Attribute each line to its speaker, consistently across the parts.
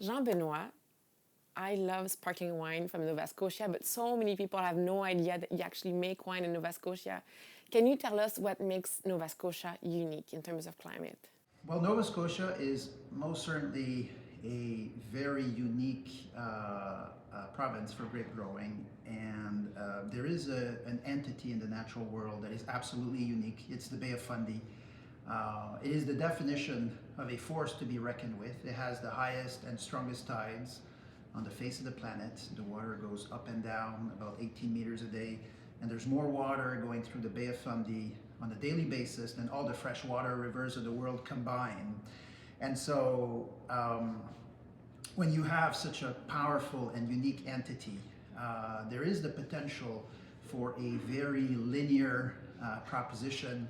Speaker 1: Jean-Benoit, I love sparkling wine from Nova Scotia, but so many people have no idea that you actually make wine in Nova Scotia. Can you tell us what makes Nova Scotia unique in terms of climate?
Speaker 2: Well, Nova Scotia is most certainly a very unique province for grape growing, and there is an entity in the natural world that is absolutely unique. It's the Bay of Fundy. It is the definition of a force to be reckoned with. It has the highest and strongest tides on the face of the planet. The water goes up and down about 18 meters a day, and there's more water going through the Bay of Fundy on a daily basis than all the freshwater rivers of the world combined. And so when you have such a powerful and unique entity, there is the potential for a very linear proposition,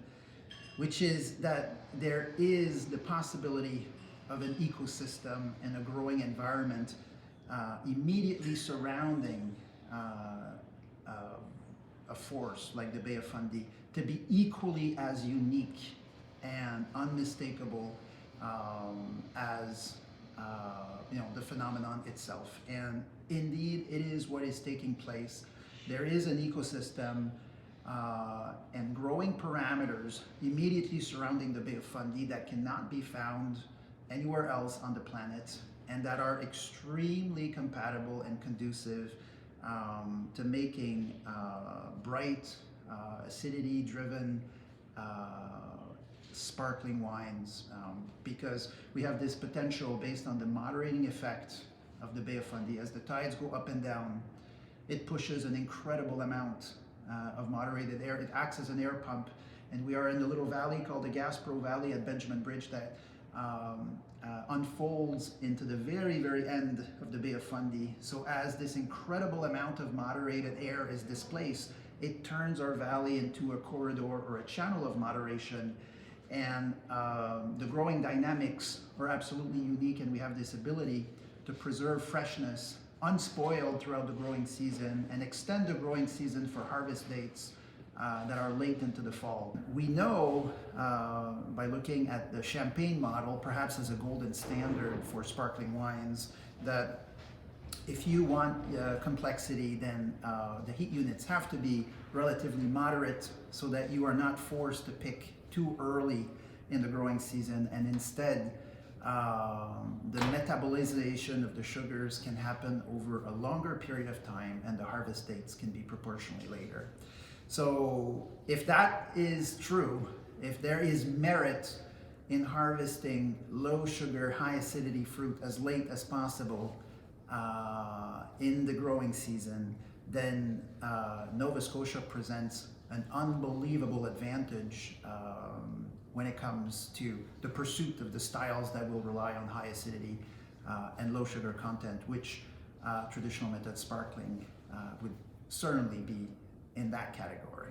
Speaker 2: which is that there is the possibility of an ecosystem and a growing environment immediately surrounding a force like the Bay of Fundy to be equally as unique and unmistakable as the phenomenon itself. And indeed, it is what is taking place. There is an ecosystem and growing parameters immediately surrounding the Bay of Fundy that cannot be found anywhere else on the planet, and that are extremely compatible and conducive to making bright, acidity-driven, sparkling wines, because we have this potential based on the moderating effect of the Bay of Fundy. As the tides go up and down, it pushes an incredible amount of moderated air. It acts as an air pump, and we are in the little valley called the Gaspro Valley at Benjamin Bridge that unfolds into the very, very end of the Bay of Fundy. So as this incredible amount of moderated air is displaced, it turns our valley into a corridor or a channel of moderation. And the growing dynamics are absolutely unique, and we have this ability to preserve freshness unspoiled throughout the growing season and extend the growing season for harvest dates that are late into the fall. We know by looking at the Champagne model, perhaps as a golden standard for sparkling wines, that if you want complexity, then the heat units have to be relatively moderate so that you are not forced to pick too early in the growing season, and instead the metabolization of the sugars can happen over a longer period of time, and the harvest dates can be proportionally later. So if that is true, if there is merit in harvesting low sugar, high acidity fruit as late as possible in the growing season, then Nova Scotia presents an unbelievable advantage when it comes to the pursuit of the styles that will rely on high acidity and low sugar content, which traditional method sparkling would certainly be in that category.